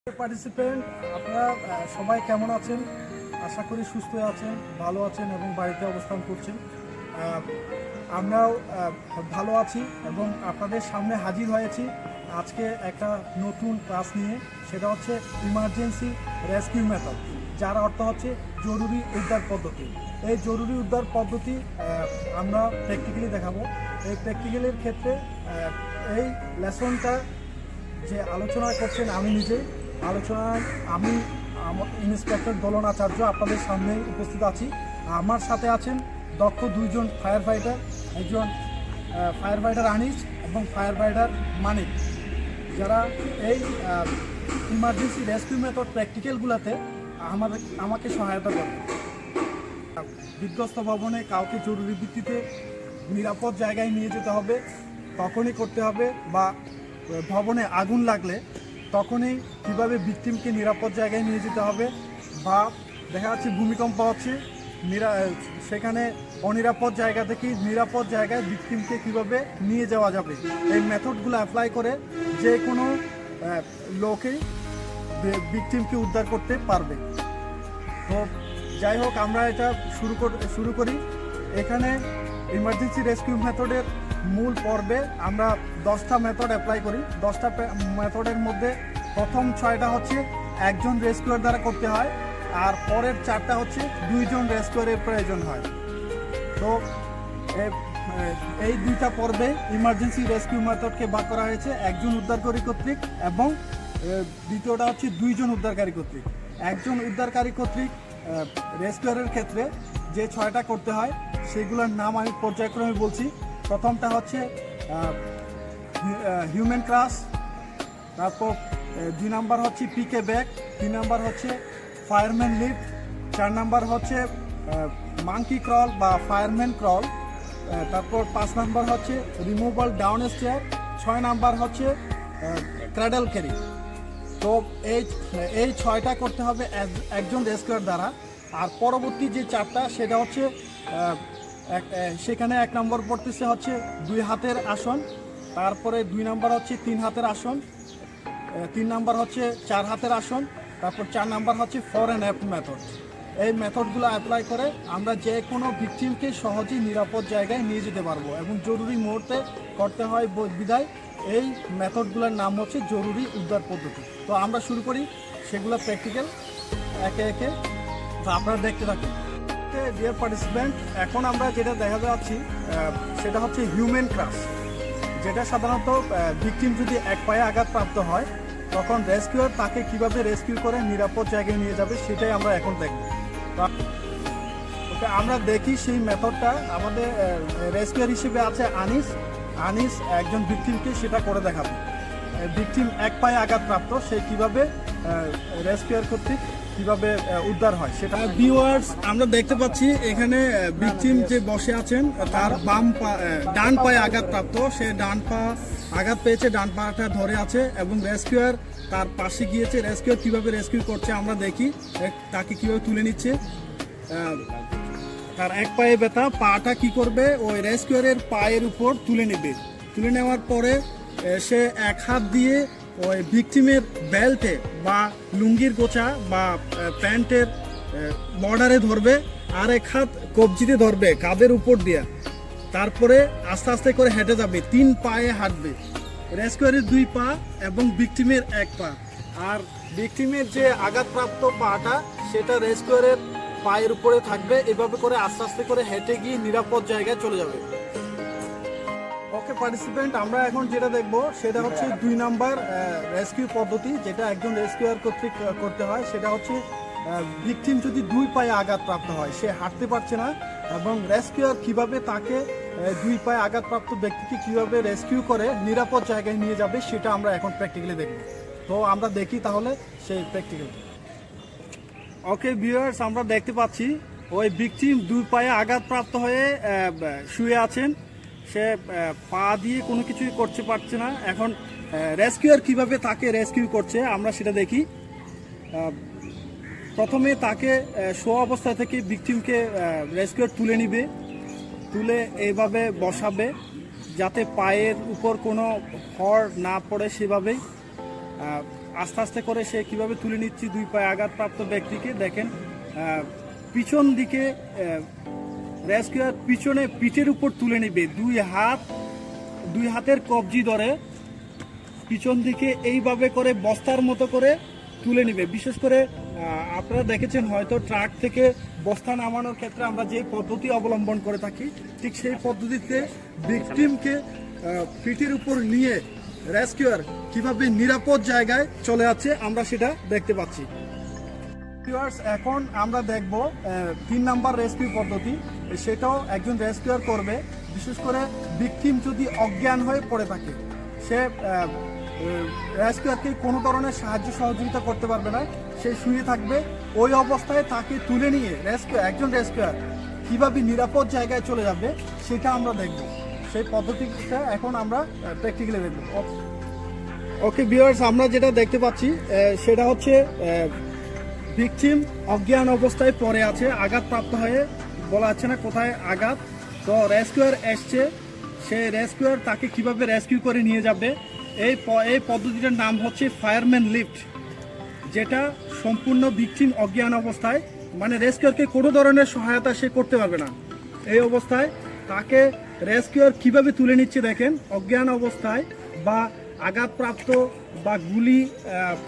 Participant আপনারা সবাই কেমন আছেন? আশা করি সুস্থ আছেন, ভালো আছেন এবং বাড়িতে অবস্থান করছেন। আমরাও ভালো আছি এবং আপনাদের সামনে হাজির হয়েছি আজকে একটা নতুন ক্লাস নিয়ে। সেটা হচ্ছে ইমার্জেন্সি রেস্কিউ মেথড, যার অর্থ হচ্ছে জরুরি উদ্ধার পদ্ধতি। এই জরুরি উদ্ধার পদ্ধতি আমরা প্র্যাকটিক্যালি দেখাবো। এই প্র্যাকটিক্যালের ক্ষেত্রে এই লেসনটা যে আলোচনা করছেন আমি নিজে আলোচনায় আমি ইন্সপেক্টর দোলন আচার্য আপনাদের সামনে উপস্থিত আছি। আমার সাথে আছেন দক্ষ দুইজন ফায়ার ফাইটার, একজন ফায়ার ফাইটার আনিস এবং ফায়ার ফাইটার মানিক, যারা এই ইমার্জেন্সি রেস্কিউ মেথড প্র্যাকটিক্যালগুলোতে আমাকে সহায়তা করবে। বিধ্বস্ত ভবনে কাউকে জরুরি ভিত্তিতে নিরাপদ জায়গায় নিয়ে যেতে হবে, তখনই করতে হবে, বা ভবনে আগুন লাগলে তখনই কীভাবে ভিকটিমকে নিরাপদ জায়গায় নিয়ে যেতে হবে, বা দেখা যাচ্ছে ভূমিকম্প হচ্ছে সেখানে অনিরাপদ জায়গা থেকে নিরাপদ জায়গায় ভিকটিমকে কীভাবে নিয়ে যাওয়া যাবে। এই মেথডগুলো অ্যাপ্লাই করে যে কোনো লোকেই ভিকটিমকে উদ্ধার করতে পারবে। তো যাই হোক, আমরা এটা শুরু করি। এখানে ইমার্জেন্সি রেস্কিউ মেথডের মূল পর্বে আমরা 10টা মেথড অ্যাপ্লাই করি। 10টা মেথডের মধ্যে প্রথম 6টা হচ্ছে একজন রেস্কিউয়ার দ্বারা করতে হয়, আর পরের 4টা হচ্ছে 2জন রেস্কিউয়ারের প্রয়োজন হয়। তো এই 2টা পর্বে ইমার্জেন্সি রেস্কিউ মেথডকে ভাগ করা হয়েছে একজন উদ্ধারকারী কর্তৃক, এবং দ্বিতীয়টা হচ্ছে 2জন উদ্ধারকারী কর্তৃক। একজন উদ্ধারকারী কর্তৃক রেস্কিউয়ারের ক্ষেত্রে যে 6টা করতে হয় সেগুলোর নাম আমি পর্যায়ক্রমে বলছি। প্রথমটা হচ্ছে হিউম্যান ক্রাশ, তারপর 2 নাম্বার হচ্ছে পিকে ব্যাগ, 3 নাম্বার হচ্ছে ফায়ারম্যান লিফট, 4 নাম্বার হচ্ছে মাঙ্কি ক্রল বা ফায়ারম্যান ক্রল, তারপর 5 নাম্বার হচ্ছে রিমুভাল ডাউন স্টেয়ার, 6 নাম্বার হচ্ছে ক্র্যাডল ক্যারি। তো এই 6টা করতে হবে একজন রেস্কিউয়ার দ্বারা। আর পরবর্তী যে 4টা সেটা হচ্ছে সেখানে 1 নম্বর পড়তেছে হচ্ছে 2 হাতের আসন, তারপরে 2 নাম্বার হচ্ছে 3 হাতের আসন, 3 নাম্বার হচ্ছে 4 হাতের আসন, তারপর 4 নাম্বার হচ্ছে ফর অ্যান্ড অ্যাফট মেথড। এই মেথডগুলো অ্যাপ্লাই করে আমরা যে কোনো ভিকটিমকে সহজেই নিরাপদ জায়গায় নিয়ে যেতে পারবো, এবং জরুরি মুহূর্তে করতে হয় বিধায় এই মেথডগুলোর নাম হচ্ছে জরুরি উদ্ধার পদ্ধতি। তো আমরা শুরু করি সেগুলো প্র্যাকটিক্যাল একে একে, আপনারা দেখতে থাকুন। ডিয়ার পার্টিসিপেন্ট, এখন আমরা যেটা দেখা যাচ্ছি সেটা হচ্ছে হিউম্যান ক্রাশ, যেটা সাধারণত ভিকটিম যদি এক পায়ে আঘাতপ্রাপ্ত হয় তখন রেস্কিউয়ার তাকে কিভাবে রেস্কিউ করে নিরাপদ জায়গায় নিয়ে যাবে সেটাই আমরা এখন দেখব। ওকে, আমরা দেখি সেই মেথডটা। আমাদের রেস্কিউয়ার হিসেবে আছে আনিস একজন ভিকটিমকে সেটা করে দেখাবে। ভিকটিম এক পায়ে আঘাতপ্রাপ্ত, সে কিভাবে রেস্কিউয়ার কর্তৃক কিভাবে উদ্ধার হয় সেটা। ভিউয়ার্স, আমরা দেখতে পাচ্ছি এখানে ভিকটিম যে বসে আছেন তার ডান পায়ে আঘাতপ্রাপ্ত, সে ডান পা আঘাত পেয়েছে, ডান পাটা ধরে আছে, এবং রেস্কিউয়ার তার পাশে গিয়েছে। রেস্কিউয়ার কিভাবে রেস্কিউ করছে আমরা দেখি, তাকে কিভাবে তুলে নিচ্ছে। তার এক পায়ে ব্যথা, পাটা কি করবে, ওই রেস্কিউয়ারের পায়ের উপর তুলে নেবে। তুলে নেওয়ার পরে সে এক হাত দিয়ে ওই ভিকটিমের বেল্টে বা লুঙ্গির গোছা বা প্যান্টের বর্ডারে ধরবে, আর এক হাত কবজিতে ধরবে কাঁধের উপর দিয়ে। তারপরে আস্তে আস্তে করে হেঁটে যাবে, 3 পায়ে হাঁটবে। রেস্কিউয়ারের 2 পা এবং ভিকটিমের 1 পা, আর ভিকটিমের যে আঘাতপ্রাপ্ত পাটা সেটা রেস্কিউয়ারের পায়ের উপরে থাকবে। এভাবে করে আস্তে আস্তে করে হেঁটে গিয়ে নিরাপদ জায়গায় চলে যাবে। ওকে পার্টিসিপেন্ট, আমরা এখন যেটা দেখব সেটা হচ্ছে 2 নাম্বার রেস্কিউ পদ্ধতি, যেটা একজন রেস্কিউয়ার কর্তৃক করতে হয়। সেটা হচ্ছে ভিকটিম যদি 2 পায়ে আঘাতপ্রাপ্ত হয়, সে হাঁটতে পারছে না, এবং রেস্কিউয়ার কিভাবে তাকে 2 পায়ে আঘাতপ্রাপ্ত ব্যক্তিকে কিভাবে রেস্কিউ করে নিরাপদ জায়গায় নিয়ে যাবে সেটা আমরা এখন প্র্যাকটিক্যালি দেখব। তো আমরা দেখি তাহলে সেই প্র্যাকটিক্যাল। ওকে ভিউয়ার্স, আমরা দেখতে পাচ্ছি ওই ভিকটিম 2 পায়ে আঘাতপ্রাপ্ত হয়ে শুয়ে আছেন। সে পা দিয়ে কোনো কিছুই করতে পারছে না। এখন রেস্কিউয়ার কিভাবে তাকে রেস্কিউ করছে আমরা সেটা দেখি। প্রথমে তাকে শোয়া অবস্থা থেকে ভিকটিমকে রেস্কিউয়ার তুলে নিবে, তুলে এইভাবে বসাবে যাতে পায়ের উপর কোনো খড় না পড়ে, সেভাবেই আস্তে আস্তে করে সে কিভাবে তুলে নিচ্ছে দুই পায়ে আঘাতপ্রাপ্ত ব্যক্তিকে। দেখেন পিছন দিকে রেস্কিউয়ার পিছনে পিঠের উপর তুলে নেবে, দুই হাতের কবজি ধরে পিছন দিকে এইভাবে করে বস্তার মতো করে তুলে নেবে। বিশেষ করে আপনারা দেখেছেন হয়তো ট্রাক থেকে বস্তা নামানোর ক্ষেত্রে আমরা যে পদ্ধতি অবলম্বন করে থাকি, ঠিক সেই পদ্ধতিতে ভিকটিমকে পিঠের উপর নিয়ে রেস্কিউয়ার কিভাবে নিরাপদ জায়গায় চলে যাচ্ছে আমরা সেটা দেখতে পাচ্ছি। এখন আমরা দেখব 3 নাম্বার রেস্কিউ পদ্ধতি, সেটাও একজন রেস্কিউয়ার করবে। বিশেষ করে ভিকটিম যদি অজ্ঞান হয়ে পড়ে থাকে, সে রেস্কিউয়ারকে কোনো ধরনের সাহায্য সহযোগিতা করতে পারবে না, সে শুয়ে থাকবে। ওই অবস্থায় তাকে তুলে নিয়ে একজন রেস্কিউয়ার কীভাবে নিরাপদ জায়গায় চলে যাবে সেটা আমরা দেখব। সেই পদ্ধতিটা এখন আমরা প্র্যাকটিক্যালি দেখব। ওকে ভিউয়ার্স, আমরা যেটা দেখতে পাচ্ছি সেটা হচ্ছে ভিকটিম অজ্ঞান অবস্থায় পড়ে আছে, আঘাতপ্রাপ্ত হয়ে, বলা যাচ্ছে না কোথায় আঘাত। তো রেস্কিউয়ার এসছে, সে রেস্কিউয়ার তাকে কিভাবে রেস্কিউ করে নিয়ে যাবে, এই পদ্ধতিটার নাম হচ্ছে ফায়ারম্যান লিফট, যেটা সম্পূর্ণ ভিকটিম অজ্ঞান অবস্থায়, মানে রেস্কিউয়ারকে কোনো ধরনের সহায়তা সে করতে পারবে না। এই অবস্থায় তাকে রেস্কিউয়ার কিভাবে তুলে নিচ্ছে দেখেন। অজ্ঞান অবস্থায় বা আঘাতপ্রাপ্ত বা গুলি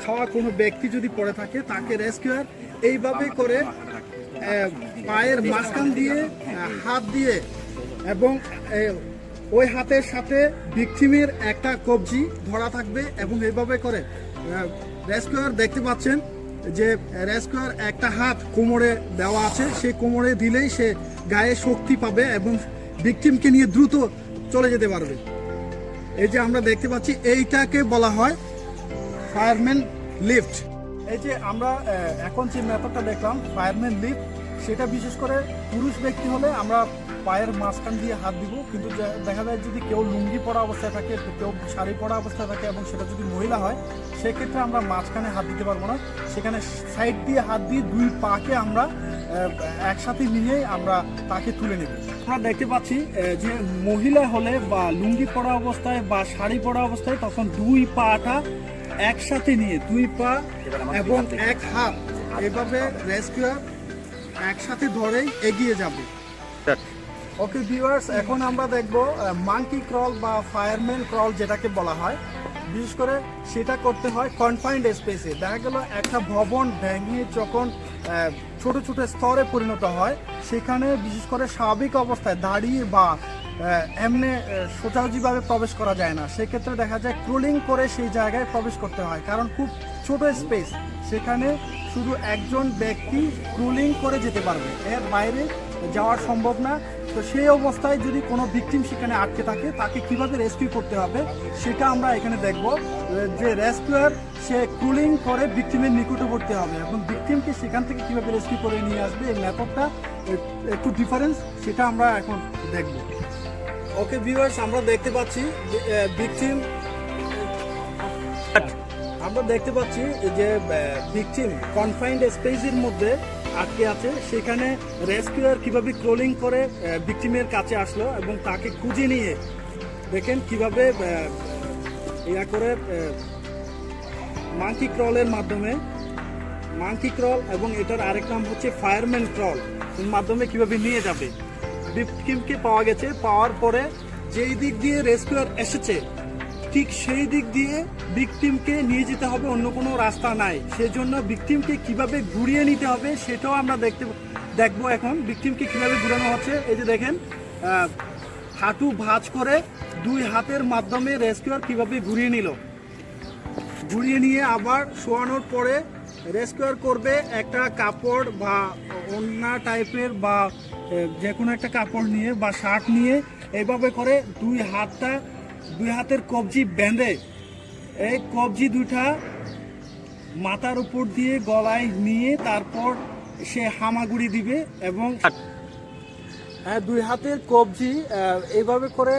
খাওয়া কোনো ব্যক্তি যদি পড়ে থাকে, তাকে রেস্কিউয়ার এইভাবে করে পায়ের মাঝখান দিয়ে হাত দিয়ে এবং ওই হাতের সাথে ভিকটিমের একটা কবজি ধরা থাকবে এবং এইভাবে করে রেস্কিউয়ার দেখতে পাচ্ছেন যে রেস্কিউয়ার একটা হাত কোমরে দেওয়া আছে, সে কোমরে দিলেই সে গায়ে শক্তি পাবে এবং ভিকটিমকে নিয়ে দ্রুত চলে যেতে পারবে। এই যে আমরা দেখতে পাচ্ছি, এইটাকে বলা হয় ফায়ারম্যান লিফট। এই যে আমরা এখন যে মেথডটা দেখলাম ফায়ারম্যান লিফট, সেটা বিশেষ করে পুরুষ ব্যক্তি হলে আমরা পায়ের মাঝখান দিয়ে হাত দিব, কিন্তু দেখা যায় যদি কেউ লুঙ্গি পরা অবস্থায় থাকে, কেউ শাড়ি পরা অবস্থায় থাকে এবং সেটা যদি মহিলা হয়, সেক্ষেত্রে আমরা মাঝখানে হাত দিতে পারবো না, সেখানে সাইড দিয়ে হাত দিয়ে দুই পাকে আমরা একসাথে নিয়েই আমরা তাকে তুলে নেব। আমরা দেখতে পাচ্ছি যে মহিলা হলে বা লুঙ্গি পরা অবস্থায় বা শাড়ি পরা অবস্থায়, তখন দুই পাটা একসাথে নিয়ে দুই পা এবং এক হাত এভাবে রেস্কিউয়ার একসাথে ধরেই এগিয়ে যাবে। ওকে ভিউয়ার্স, এখন আমরা দেখব মাঙ্কি ক্রল বা ফায়ারম্যান ক্রল যেটাকে বলা হয়। বিশেষ করে সেটা করতে হয় কনফাইন্ড স্পেসে। দেখা গেল একটা ভবন ভেঙে যখন ছোট ছোট স্তরে পরিণত হয়, সেখানে বিশেষ করে স্বাভাবিক অবস্থায় দাঁড়িয়ে বা এমনি সোজাসুজিভাবে প্রবেশ করা যায় না। সেক্ষেত্রে দেখা যায় ক্রলিং করে সেই জায়গায় প্রবেশ করতে হয়, কারণ খুব ছোট স্পেস, সেখানে শুধু একজন ব্যক্তি ক্রলিং করে যেতে পারবে, এর বাইরে যাওয়া সম্ভব না। তো সেই অবস্থায় যদি কোনো ভিকটিম সেখানে আটকে থাকে, তাকে কিভাবে রেস্কিউ করতে হবে সেটা আমরা এখানে দেখব। যে রেস্কিউয়ার সে ক্রলিং করে ভিকটিমের নিকটবর্তী হবে এবং ভিকটিমকে সেখান থেকে কিভাবে রেস্কিউ করে নিয়ে আসবে, এই মেথডটা একটু ডিফারেন্স, সেটা আমরা এখন দেখব। ওকে ভিউয়ার্স, আমরা দেখতে পাচ্ছি ভিকটিম, আমরা দেখতে পাচ্ছি যে ভিকটিম কনফাইন্ড স্পেসের মধ্যে আটকে আছে। সেখানে রেস্কিউয়ার কিভাবে ক্রলিং করে ভিকটিমের কাছে আসলো এবং তাকে খুঁজে নিয়ে দেখেন কিভাবে ইয়া করে মাঙ্কি ক্রলের মাধ্যমে, মাঙ্কি ক্রল এবং এটার আরেক নাম হচ্ছে ফায়ারম্যান ক্রল, এর মাধ্যমে কিভাবে নিয়ে যাবে। ভিকটিমকে পাওয়া গেছে, পাওয়ার পরে যেই দিক দিয়ে রেস্কিউয়ার এসেছে ঠিক সেই দিক দিয়ে ভিকটিমকে নিয়ে যেতে হবে, অন্য কোনো রাস্তা নাই। সেজন্য ভিকটিমকে কিভাবে ঘুরিয়ে নিতে হবে সেটাও আমরা দেখবো। এখন ভিকটিমকে কিভাবে ঘুরানো হচ্ছে, এই যে দেখেন হাঁটু ভাঁজ করে দুই হাতের মাধ্যমে রেস্কিউয়ার কিভাবে ঘুরিয়ে নিল। ঘুরিয়ে নিয়ে আবার শোয়ানোর পরে রেস্কিউয়ার করবে একটা কাপড় বা ওড়না টাইপের বা যে কোনো একটা কাপড় নিয়ে বা শার্ট নিয়ে এইভাবে করে দুই হাতের কবজি বেঁধে, এই কবজি দুইটা মাথার উপর দিয়ে গলায় নিয়ে তারপর সে হামাগুড়ি দিবে এবং দুই হাতের কবজি এইভাবে করে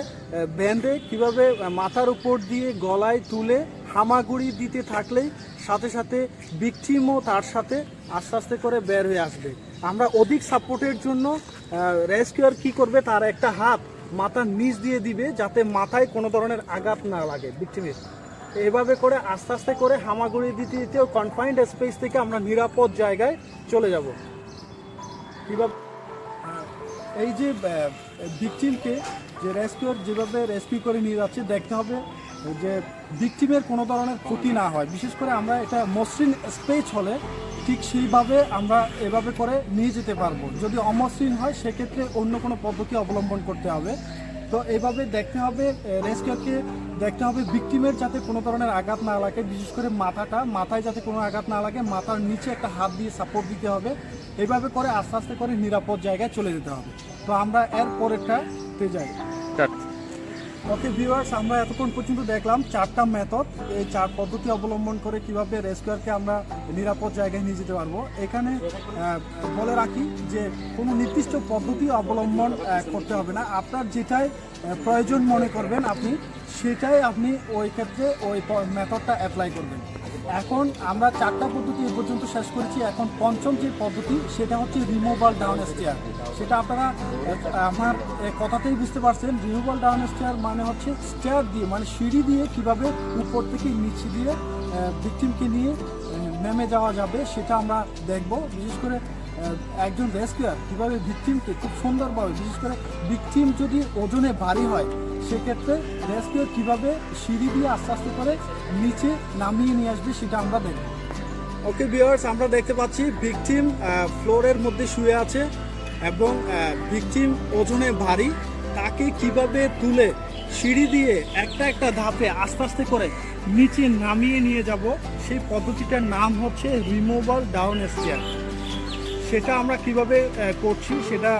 বেঁধে কিভাবে মাথার উপর দিয়ে গলায় তুলে হামাগুড়ি দিতে থাকলেই সাথে সাথে ভিকটিমও তার সাথে আস্তে আস্তে করে বের হয়ে আসবে। আমরা অধিক সাপোর্টের জন্য রেস্কিউয়ার কি করবে, তার একটা হাত মাথার নিচ দিয়ে দিবে যাতে মাথায় কোনো ধরনের আঘাত না লাগে ভিকটিমের। এভাবে করে আস্তে আস্তে করে হামাগুড়ি দিতে দিতে কনফাইন্ড স্পেস থেকে আমরা নিরাপদ জায়গায় চলে যাব। কীভাবে এই যে ভিকটিমকে যে রেস্কিউর যেভাবে রেস্কিউ করে নিয়ে যাচ্ছে, দেখতে হবে যে ভিকটিমের কোনো ধরনের ক্ষতি না হয়। বিশেষ করে আমরা এটা মসৃণ স্পেস হলে ঠিক সেইভাবে আমরা এভাবে করে নিয়ে যেতে পারবো। যদি অমসৃণ হয় সেক্ষেত্রে অন্য কোনো পদ্ধতি অবলম্বন করতে হবে। তো এইভাবে দেখতে হবে, রেস্কিউরকে দেখতে হবে ভিকটিমের যাতে কোনো ধরনের আঘাত না লাগে, বিশেষ করে মাথায় যাতে কোনো আঘাত না লাগে, মাথার নিচে একটা হাত দিয়ে সাপোর্ট দিতে হবে। এইভাবে করে আস্তে আস্তে করে নিরাপদ জায়গায় চলে যেতে হবে। তো আমরা এর পরেরটাতে যাই। ওকে ভিউয়ার্স, আমরা এতক্ষণ পর্যন্ত দেখলাম 4টা মেথড। এই 4 পদ্ধতি অবলম্বন করে কিভাবে রেস্কিউরকে আমরা নিরাপদ জায়গায় নিয়ে যেতে পারবো। এখানে বলে রাখি যে কোনো নির্দিষ্ট পদ্ধতি অবলম্বন করতে হবে না। আপনার যেটাই প্রয়োজন মনে করবেন আপনি সেটাই আপনি ওই ক্ষেত্রে ওই মেথডটা অ্যাপ্লাই করবেন। এখন আমরা 4টা পদ্ধতি এ পর্যন্ত শেষ করেছি। এখন পঞ্চম যে পদ্ধতি সেটা হচ্ছে রিমুভাল ডাউন স্টেয়ার। সেটা আপনারা আমার কথাতেই বুঝতে পারছেন। রিমুভাল ডাউন স্টেয়ার মানে হচ্ছে স্টেয়ার দিয়ে, মানে সিঁড়ি দিয়ে কিভাবে উপর থেকে নিচে দিয়ে ভিকটিমকে নিয়ে নেমে যাওয়া যাবে সেটা আমরা দেখব। বিশেষ করে একজন রেস্কিউয়ার কীভাবে ভিকটিমকে খুব সুন্দরভাবে, বিশেষ করে ভিকটিম যদি ওজনে ভারী হয় সেক্ষেত্রে রেস্কিউয়ার কীভাবে সিঁড়ি দিয়ে আস্তে আস্তে করে নিচে নামিয়ে নিয়ে আসবে সেটা আমরা দেখব। ওকে ভিউয়ার্স, আমরা দেখতে পাচ্ছি ভিকটিম ফ্লোরের মধ্যে শুয়ে আছে এবং ভিকটিম ওজনে ভারী। তাকে কিভাবে তুলে সিঁড়ি দিয়ে একটা একটা ধাপে আস্তে আস্তে করে নিচে নামিয়ে নিয়ে যাব, সেই পদ্ধতিটার নাম হচ্ছে রিমুভাল ডাউন স্টেয়ার। সেটা আমরা কিভাবে করছি সেটা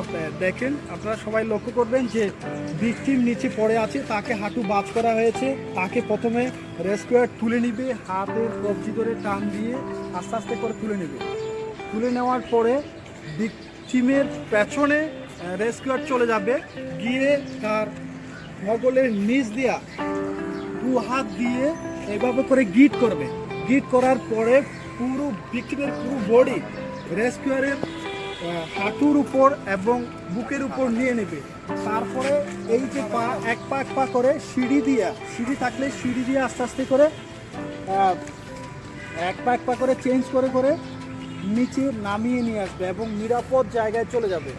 দেখেন। আপনারা সবাই লক্ষ্য করবেন যে ভিকটিম নিচে পড়ে আছে, তাকে হাঁটু বাজ করা হয়েছে। তাকে প্রথমে রেস্কিউয়ার তুলে নিবে, হাতের কবজি ধরে টান দিয়ে আস্তে আস্তে করে তুলে নেবে। তুলে নেওয়ার পরে ভিকটিমের পেছনে রেস্কিউয়ার চলে যাবে, গিয়ে তার বগলের নিচ দিয়া 2 হাত দিয়ে এভাবে করে গিট করবে। গিট করার পরে পুরো ভিকটিমের পুরো বডি রেস্কিউয়ারের হাঁটুর উপর এবং বুকের উপর নিয়ে নেবে। তারপরে এই যে এক পা করে সিঁড়ি থাকলে সিঁড়ি দিয়ে আস্তে আস্তে করে এক পা করে চেঞ্জ করে নিচে নামিয়ে নিয়ে আসবে এবং নিরাপদ জায়গায় চলে যাবে।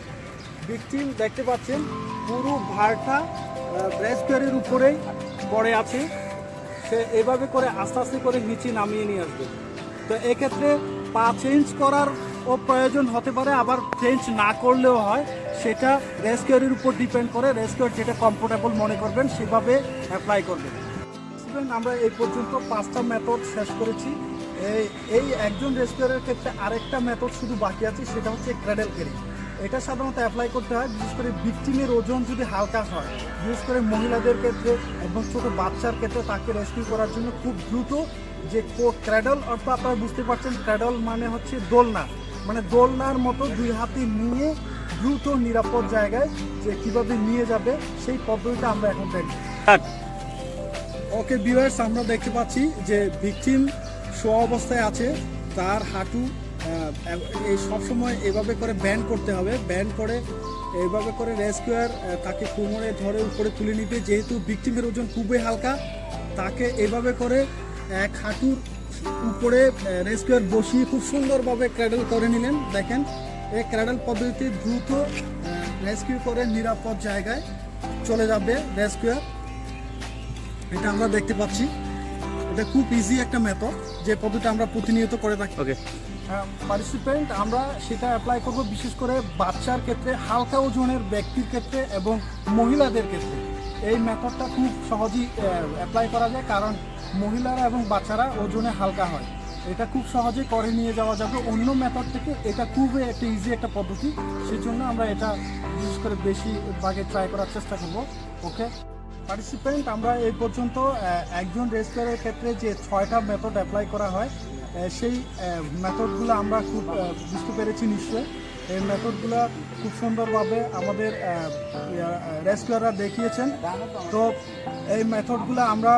ভিকটিম দেখতে পাচ্ছেন পুরো ভারটা রেস্কিউয়ারের উপরেই পড়ে আছে। সে এভাবে করে আস্তে আস্তে করে নিচে নামিয়ে নিয়ে আসবে। তো এক্ষেত্রে পা চেঞ্জ করার ও প্রয়োজন হতে পারে, আবার চেঞ্জ না করলেও হয়। সেটা রেস্কিউয়ারের উপর ডিপেন্ড করে। রেস্কিউয়ার যেটা কমফোর্টেবল মনে করবেন সেভাবে অ্যাপ্লাই করবেন। আমরা এই পর্যন্ত 5টা মেথড শেষ করেছি। এই একজন রেস্কিউয়ারের ক্ষেত্রে আরেকটা মেথড শুধু বাকি আছে, সেটা হচ্ছে ক্র্যাডল ক্যারি। এটা সাধারণত অ্যাপ্লাই করতে হয় বিশেষ করে ভিকটিমের ওজন যদি হালকা হয়, বিশেষ করে মহিলাদের ক্ষেত্রে এবং ছোটো বাচ্চার ক্ষেত্রে তাকে রেস্কিউ করার জন্য খুব দ্রুত যে ক্র্যাডল, অর্থাৎ আপনারা বুঝতে পারছেন ক্র্যাডল মানে হচ্ছে দোলনা, মানে দোলনার মতো 2 হাতে নিয়ে দ্রুত নিরাপদ জায়গায় যে কীভাবে নিয়ে যাবে সেই পদ্ধতিটা আমরা এখন দেখব। ওকে ভিউয়ার্স, আমরা দেখতে পাচ্ছি যে ভিকটিম শোয়া অবস্থায় আছে। তার হাঁটু এই সবসময় এভাবে করে ব্যান্ড করতে হবে। ব্যান্ড করে এইভাবে করে রেস্কিউয়ার তাকে কোমরে ধরে উপরে তুলে নিবে। যেহেতু ভিকটিমের ওজন খুবই হালকা, তাকে এভাবে করে এক হাঁটুর উপরে রেস্কিউয়ার বসিয়ে খুব সুন্দরভাবে ক্র্যাডল করে নিলেন। দেখেন এই ক্র্যাডল পদ্ধতিতে দ্রুত রেস্কিউ করে নিরাপদ জায়গায় চলে যাবে রেস্কিউয়ার। এটা আমরা দেখতে পাচ্ছি। এটা খুব ইজি একটা মেথড, যে পদ্ধতি আমরা প্রতিনিয়ত করে থাকি। ওকে পার্টিসিপেন্ট আমরা সেটা অ্যাপ্লাই করব বিশেষ করে বাচ্চার ক্ষেত্রে, হালকা ওজনের ব্যক্তির ক্ষেত্রে এবং মহিলাদের ক্ষেত্রে। এই মেথডটা খুব সহজেই অ্যাপ্লাই করা যায়, কারণ মহিলারা এবং বাচ্চারা ওজনে হালকা হয়। এটা খুব সহজে করে নিয়ে যাওয়া যাবে অন্য মেথড থেকে। এটা খুবই একটা ইজি একটা পদ্ধতি, সেই জন্য আমরা এটা বিশেষ করে বেশি ভাগে ট্রাই করার চেষ্টা করব। ওকে পার্টিসিপেন্ট, আমরা এই পর্যন্ত একজন রেস্কিউয়ারের ক্ষেত্রে যে 6টা মেথড অ্যাপ্লাই করা হয় সেই মেথডগুলো আমরা খুব বুঝতে পেরেছি নিশ্চয়ই। এই মেথডগুলো খুব সুন্দরভাবে আমাদের রেস্কিউয়াররা দেখিয়েছেন। তো এই মেথডগুলো আমরা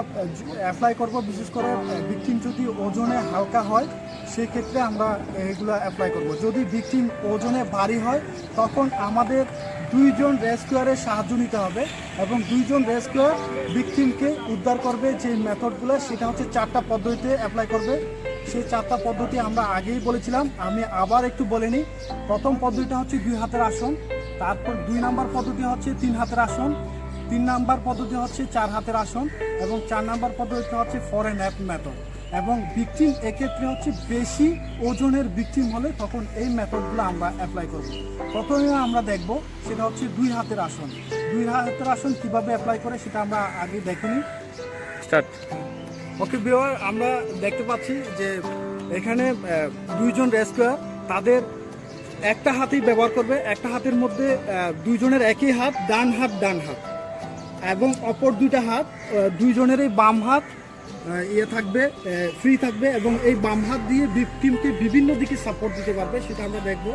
অ্যাপ্লাই করব। বিশেষ করে ভিকটিম যদি ওজনে হালকা হয় সেক্ষেত্রে আমরা এগুলো অ্যাপ্লাই করব। যদি ভিকটিম ওজনে ভারী হয় তখন আমাদের দুইজন রেস্কিউয়ারের সাহায্য নিতে হবে এবং দুইজন রেস্কিউয়ার ভিকটিমকে উদ্ধার করবে। যে মেথডগুলো সেটা হচ্ছে 4টা পদ্ধতিতে অ্যাপ্লাই করবে। সেই 4টা পদ্ধতি আমরা আগেই বলেছিলাম, আমি আবার একটু বলে নিই। প্রথম পদ্ধতিটা হচ্ছে 2 হাতের আসন, তারপর 2 নাম্বার পদ্ধতি হচ্ছে 3 হাতের আসন, 3 নাম্বার পদ্ধতি হচ্ছে 4 হাতের আসন এবং 4 নাম্বার পদ্ধতি হচ্ছে ফর এ ন্যাপ মেথড। এবং ভিকটিম এক্ষেত্রে হচ্ছে বেশি ওজনের ভিকটিম হলে তখন এই মেথডগুলো আমরা অ্যাপ্লাই করব। প্রথমে আমরা দেখব সেটা হচ্ছে 2 হাতের আসন। 2 হাতের আসন কিভাবে অ্যাপ্লাই করে সেটা আমরা আগে দেখে নিই। স্টার্ট। ওকে ভিউয়ার, আমরা দেখতে পাচ্ছি যে এখানে দুইজন রেস্কিউয়ার তাদের একটা হাতেই ব্যবহার করবে। একটা হাতের মধ্যে দুইজনের একই হাত, ডান হাত এবং অপর দুইটা হাত দুইজনেরই বাম হাত থাকবে, ফ্রি থাকবে এবং এই বাম হাত দিয়ে ভিকটিমকে বিভিন্ন দিকে সাপোর্ট দিতে পারবে, সেটা আমরা দেখব।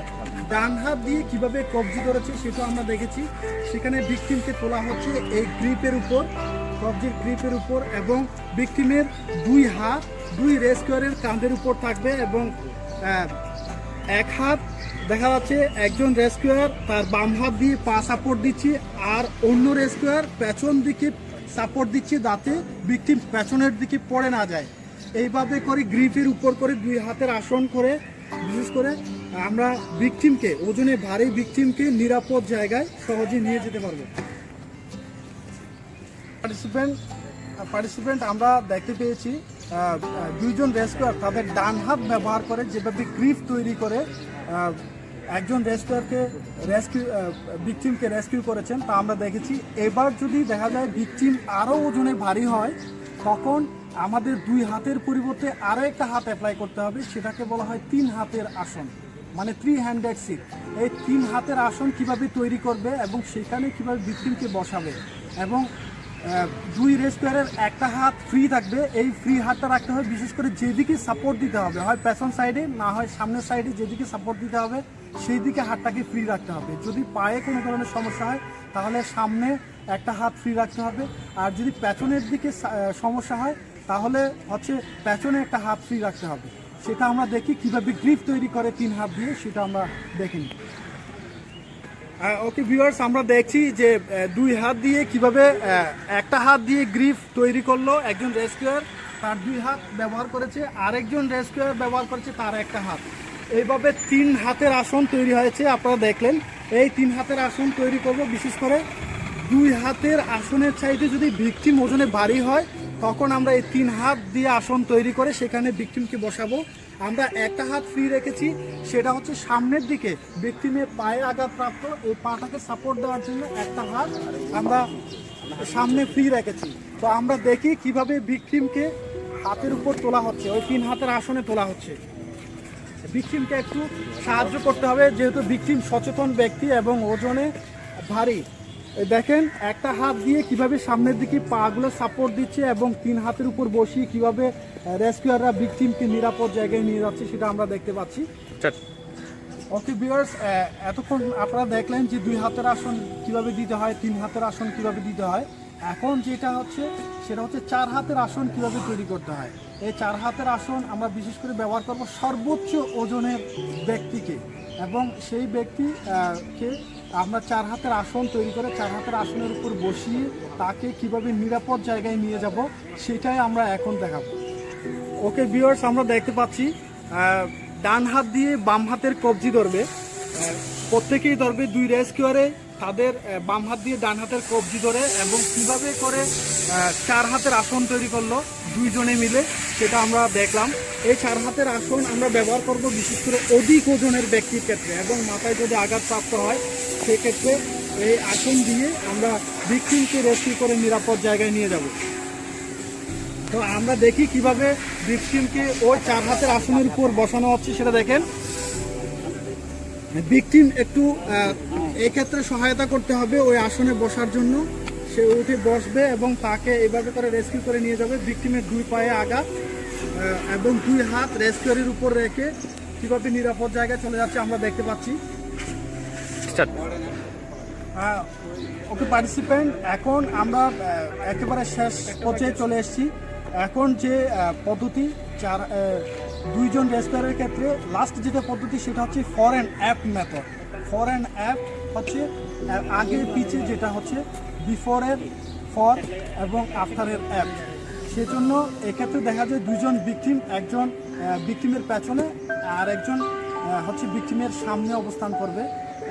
ডান হাত দিয়ে কিভাবে কবজি ধরেছে সেটা আমরা দেখেছি। সেখানে ভিকটিমকে তোলা হচ্ছে এই গ্রিপের উপর, কবজির গ্রিপের উপর এবং ভিকটিমের 2 হাত 2 রেস্কিউয়ারের কাঁধের উপর থাকবে এবং এক হাত দেখা যাচ্ছে একজন রেস্কিউয়ার তার বাম হাত দিয়ে পা সাপোর্ট দিচ্ছে আর অন্য রেস্কিউয়ার পেছন দিকে সাপোর্ট দিচ্ছে যাতে ভিকটিম পেছনের দিকে পড়ে না যায়। এইভাবে করে গ্রিপের উপর করে 2 হাতের আসন করে বিশেষ করে আমরা ভিকটিমকে, ওজনে ভারী ভিকটিমকে নিরাপদ জায়গায় সহজে নিয়ে যেতে পারবো। পার্টিসিপেন্ট আমরা দেখতে পেয়েছি দুইজন রেস্কিউয়ার তাদের ডান হাত ব্যবহার করে যেভাবে গ্রিপ তৈরি করে একজন ভিকটিমকে রেস্কিউ করেছেন তা আমরা দেখেছি। এবার যদি দেখা যায় ভিকটিম আরও ওজনে ভারী হয় তখন আমাদের 2 হাতের পরিবর্তে আরও একটা হাত অ্যাপ্লাই করতে হবে, সেটাকে বলা হয় 3 হাতের আসন, মানে 3 হ্যান্ডেড সিট। এই 3 হাতের আসন কিভাবে তৈরি করবে এবং সেখানে কিভাবে ভিকটিমকে বসাবে এবং 2 রেস্কিউয়ারের একটা হাত ফ্রি থাকবে। এই ফ্রি হাতটা রাখতে হবে বিশেষ করে যেদিকে সাপোর্ট দিতে হবে, হয় পেছন সাইডে না হয় সামনের সাইডে, যেদিকে সাপোর্ট দিতে হবে সেই দিকে হাতটাকে ফ্রি রাখতে হবে। যদি পায়ে কোনো ধরনের সমস্যা হয় তাহলে সামনে একটা হাত ফ্রি রাখতে হবে, আর যদি পেছনের দিকে সমস্যা হয় তাহলে হচ্ছে পেছনে একটা হাত ফ্রি রাখতে হবে। সেটা আমরা দেখি কিভাবে গ্রিপ তৈরি করে 3 হাত দিয়ে, সেটা আমরা দেখিনি। ওকে ভিউয়ার্স, আমরা দেখছি যে 2 হাত দিয়ে কিভাবে একটা হাত দিয়ে গ্রিপ তৈরি করলো একজন রেস্কিউয়ার, তার 2 হাত ব্যবহার করেছে, আরেকজন রেস্কিউয়ার ব্যবহার করেছে তার একটা হাত। এইভাবে 3 হাতের আসন তৈরি হয়েছে, আপনারা দেখলেন। এই 3 হাতের আসন তৈরি করব বিশেষ করে 2 হাতের আসনের চাইতে যদি ভিকটিম ওজনে ভারী হয় তখন আমরা এই 3 হাত দিয়ে আসন তৈরি করে সেখানে ভিকটিমকে বসাবো। আমরা একটা হাত ফ্রি রেখেছি, সেটা হচ্ছে সামনের দিকে ভিকটিমের পায়ে আঘাতপ্রাপ্ত, এই পাটাকে সাপোর্ট দেওয়ার জন্য একটা হাত আমরা সামনে ফ্রি রেখেছি। তো আমরা দেখি কিভাবে ভিকটিমকে হাতের উপর তোলা হচ্ছে, ওই 3 হাতের আসনে তোলা হচ্ছে। ভিকটিমকে একটু সাহায্য করতে হবে যেহেতু ভিকটিম সচেতন ব্যক্তি এবং ওজনে ভারী। দেখেন একটা হাত দিয়ে কিভাবে সামনের দিকে পাগুলো সাপোর্ট দিচ্ছে এবং 3 হাতের উপর বসিয়ে কিভাবে রেস্কিউয়াররা ভিকটিমকে নিরাপদ জায়গায় নিয়ে যাচ্ছে সেটা আমরা দেখতে পাচ্ছি। ওকে ভিউয়ার্স, এতক্ষণ আপনারা দেখলেন যে 2 হাতের আসন কিভাবে দিতে হয়, 3 হাতের আসন কিভাবে দিতে হয়। এখন যেটা হচ্ছে সেটা হচ্ছে 4 হাতের আসন কিভাবে তৈরি করতে হয়। এই 4 হাতের আসন আমরা বিশেষ করে ব্যবহার করব সর্বোচ্চ ওজনের ব্যক্তিকে, এবং সেই ব্যক্তিকে আমরা 4 হাতের আসন তৈরি করে 4 হাতের আসনের উপর বসিয়ে তাকে কিভাবে নিরাপদ জায়গায় নিয়ে যাব সেটাই আমরা এখন দেখাবো। ওকে ভিউয়ার্স, আমরা দেখতে পাচ্ছি ডান হাত দিয়ে বাম হাতের কবজি ধরবে, প্রত্যেকেই ধরবে। 2 রেস্কিউয়ারে তাদের বাম হাত দিয়ে ডান হাতের কবজি ধরে এবং কিভাবে করে 4 হাতের আসন তৈরি করলো 2 জনে মিলে সেটা আমরা দেখলাম। এই 4 হাতের আসন আমরা ব্যবহার করব বিশেষ করে অধিক ওজনের ব্যক্তির ক্ষেত্রে এবং মাথায় যদি আঘাতপ্রাপ্ত হয় সেক্ষেত্রে এই আসন দিয়ে আমরা ভিকটিমকে রেস্কিউ করে নিরাপদ জায়গায় নিয়ে যাব। তো আমরা দেখি কিভাবে ভিকটিমকে ওই 4 হাতের আসনের উপর বসানো হচ্ছে সেটা দেখেন। ভিকটিম একটু এক্ষেত্রে সহায়তা করতে হবে ওই আসনে বসার জন্য, সে উঠে বসবে এবং তাকে এইভাবে করে রেস্কিউ করে নিয়ে যাবে। ভিকটিমের 2 পায়ে আঘাত এবং 2 হাত রেস্কিউয়ারের উপর রেখে কীভাবে নিরাপদ জায়গায় চলে যাচ্ছে আমরা দেখতে পাচ্ছি। ওকে পার্টিসিপেন্ট, এখন আমরা একেবারে শেষ পর্যায়ে চলে এসেছি। এখন যে পদ্ধতি দুইজন রেস্কিউয়ারের ক্ষেত্রে লাস্ট যেটা পদ্ধতি সেটা হচ্ছে for and app method. For and app হচ্ছে আগে পিছে, যেটা হচ্ছে বিফোরের ফর এবং আফটারের অ্যাপ। সেজন্য এক্ষেত্রে দেখা যায় দুইজন ভিকটিম, একজন ভিকটিমের পেছনে আর একজন হচ্ছে ভিকটিমের সামনে অবস্থান করবে।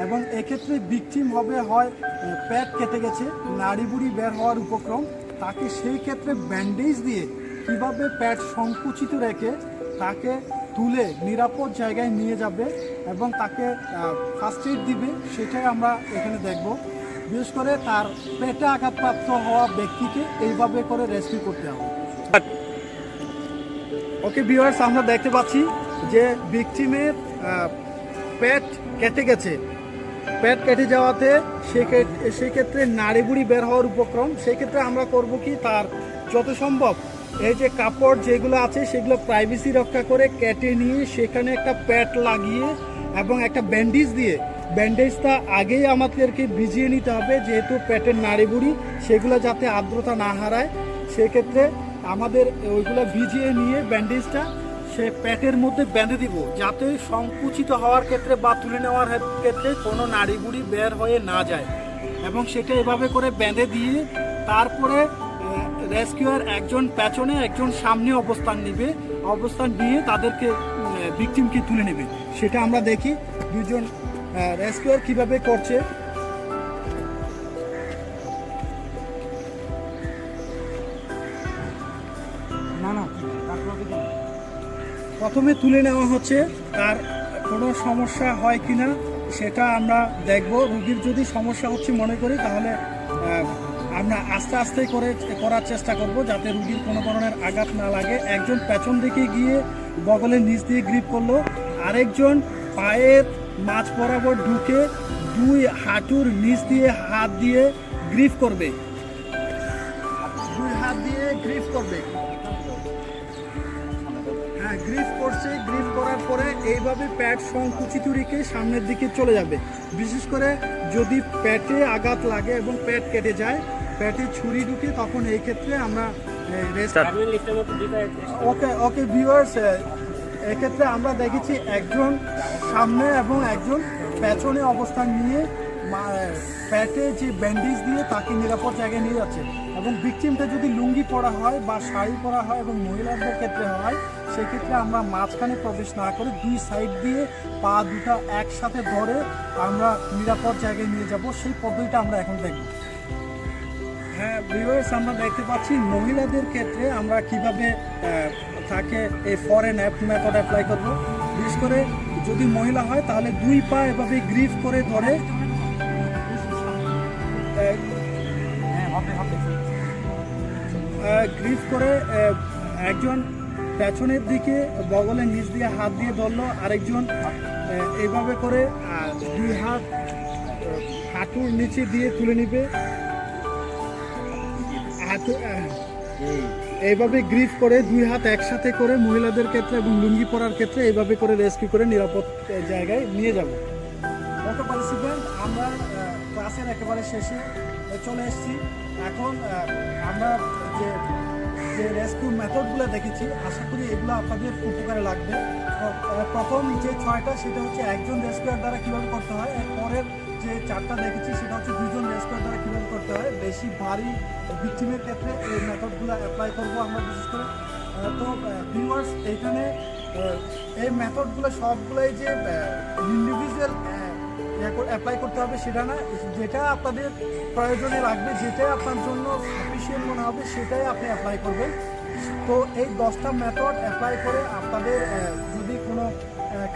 এবং এক্ষেত্রে ভিকটিম হবে হয় পেট কেটে গেছে, নাড়ি বুড়ি বের হওয়ার উপক্রম, তাকে সেই ক্ষেত্রে ব্যান্ডেজ দিয়ে কীভাবে পেট সংকুচিত রেখে তাকে তুলে নিরাপদ জায়গায় নিয়ে যাবে এবং তাকে ফার্স্ট এইড দিবে, সেটাই আমরা এখানে দেখব। বিশেষ করে তার পেটে আঘাতপ্রাপ্ত হওয়া ব্যক্তিকে এইভাবে করে রেস্কিউ করতে হবে। ওকে ভিউয়ার্স, আমরা দেখতে পাচ্ছি যে ভিকটিমের পেট কেটে গেছে। পেট কেটে যাওয়াতে সেক্ষেত্রে নাড়ি বুড়ি বের হওয়ার উপক্রম। সেক্ষেত্রে আমরা করব কি, তার যত সম্ভব এই যে কাপড় যেগুলো আছে সেগুলো প্রাইভেসি রক্ষা করে কেটে নিয়ে সেখানে একটা প্যাড লাগিয়ে এবং একটা ব্যান্ডেজ দিয়ে, ব্যান্ডেজটা আগেই আমাদেরকে ভিজিয়ে নিতে হবে যেহেতু পেটের নাড়ি বুড়ি সেগুলো যাতে আর্দ্রতা না হারায়। সেক্ষেত্রে আমাদের ওইগুলো ভিজিয়ে নিয়ে ব্যান্ডেজটা সে পেটের মধ্যে বেঁধে দিব, যাতে সংকুচিত হওয়ার ক্ষেত্রে বা তুলে নেওয়ার ক্ষেত্রে কোনো নাড়ি বুড়ি বের হয়ে না যায়। এবং সেটা এভাবে করে বেঁধে দিয়ে তারপরে রেস্কিউয়ার একজন পেছনে একজন সামনে অবস্থান নিয়ে তাদেরকে ভিকটিমকে তুলে নেবে। সেটা আমরা দেখি দুজন রেস্কিউয়ার কিভাবে করছে। প্রথমে তুলে নেওয়া হচ্ছে, তার কোনো সমস্যা হয় কিনা সেটা আমরা দেখব। রোগীর যদি সমস্যা হচ্ছে মনে করি তাহলে আমরা আস্তে আস্তে করার চেষ্টা করব যাতে রোগীর কোনো ধরনের আঘাত না লাগে। একজন পেছন দিকে গিয়ে বগলের নিচ দিয়ে গ্রিপ করলো, আরেকজন পায়ের মাঝ বরাবর ঢুকে দুই হাঁটুর নিচ দিয়ে হাত দিয়ে গ্রিপ করবে, দুই হাত দিয়ে গ্রিপ করবে। হ্যাঁ, গ্রিপ করছে। গ্রিপ করার পরে এইভাবে প্যাট সংকুচিত রেখে সামনের দিকে চলে যাবে। বিশেষ করে যদি পেটে আঘাত লাগে এবং পেট কেটে যায়, পেটে ছুরি ঢুকে, তখন এই ক্ষেত্রে আমরা ওকে ভিউয়ার্স, এক্ষেত্রে আমরা দেখেছি একজন সামনে এবং একজন পেছনে অবস্থান নিয়ে পেটে যে ব্যান্ডেজ দিয়ে তাকে নিরাপদ জায়গায় নিয়ে যাচ্ছে। এবং ভিকটিমটা যদি লুঙ্গি পরা হয় বা শাড়ি পরা হয় এবং মহিলাদের ক্ষেত্রে হয়, সেক্ষেত্রে আমরা মাঝখানে প্রবেশ না করে দুই সাইড দিয়ে পা দুটা একসাথে ধরে আমরা নিরাপদ জায়গায় নিয়ে যাব। সেই পদ্ধতিটা আমরা এখন দেখব। হ্যাঁ ভিউয়ার্স, আমরা দেখতে পাচ্ছি মহিলাদের ক্ষেত্রে আমরা কিভাবে তাকে এই for and app method apply করব। বিশেষ করে যদি মহিলা হয় তাহলে দুই পা এভাবে গ্রিপ করে ধরে গ্রিপ করে একজন পেছনের দিকে বগলের নিচ দিয়ে হাত দিয়ে ধরলো, আরেকজন এইভাবে করে দুই হাত হাঁটুর নিচে দিয়ে তুলে নিবে। এইভাবে গ্রিপ করে দুই হাত একসাথে করে মহিলাদের ক্ষেত্রে এবং লুঙ্গি পরার ক্ষেত্রে এইভাবে করে রেস্কিউ করে নিরাপদ জায়গায় নিয়ে যাব। ওকে পার্টিসিপেন্ট, আমরা ক্লাসের একেবারে শেষে চলে এসেছি। এখন আমরা যে রেস্কিউ মেথডগুলো দেখেছি, আশা করি এগুলো আপনাদের উপকারে লাগবে। প্রথম যে 6টা সেটা হচ্ছে একজন রেস্কিউয়ার দ্বারা কীভাবে করতে হয়। এরপরের যে 4টা দেখেছি সেটা হচ্ছে দুজন রেস্কিউয়ার দ্বারা কীভাবে করতে হয়। বেশি ভারী ভিকটিমের ক্ষেত্রে এই মেথডগুলো অ্যাপ্লাই করবো আমরা বিশেষ করে। তো ভিউয়ার্স, এইখানে এই মেথডগুলো সবগুলোই যে ইন্ডিভিজুয়াল অ্যাপ্লাই করতে হবে সেটা না, যেটা আপনাদের প্রয়োজনে লাগবে, যেটা আপনার জন্য সাফিসিয়েন্ট মনে হবে সেটাই আপনি অ্যাপ্লাই করবেন। তো এই 10টা মেথড অ্যাপ্লাই করে আপনাদের যদি কোনো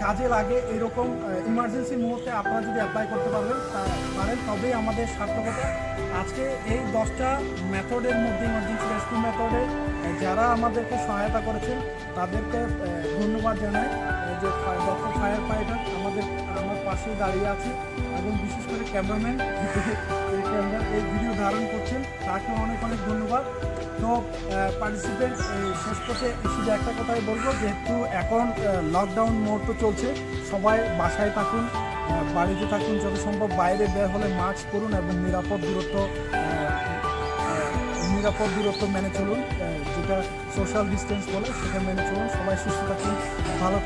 কাজে লাগে, এরকম ইমার্জেন্সি মুহূর্তে আপনারা যদি অ্যাপ্লাই করতে পারেন তবেই আমাদের সার্থকতা। আজকে এই 10টা মেথডের মধ্যে ইমার্জেন্সি রেস্কিউ মেথডে যারা আমাদেরকে সহায়তা করেছেন তাদেরকে ধন্যবাদ জানাই। যে ডক্টর ফায়ার ফাইটার আমার পাশে দাঁড়িয়ে আছে এবং বিশেষ করে ক্যামেরাম্যান এই ভিডিও ধারণ করছেন, তাকে অনেক অনেক ধন্যবাদ। তো পার্টিসিপেন্ট শেষ করতে শুধু একটা কথাই বলবো, যেহেতু এখন লকডাউন মুহূর্ত চলছে, সবাই বাসায় থাকুন, বাড়িতে থাকুন, যত সম্ভব বাইরে বের হলে মাস্ক পরুন এবং নিরাপদ দূরত্ব নিরাপদ দূরত্ব মেনে চলুন, যেটা সোশ্যাল ডিস্টেন্স বলে সেটা মেনে চলুন। সবাই সুস্থ থাকুন, ভালো থাকুন।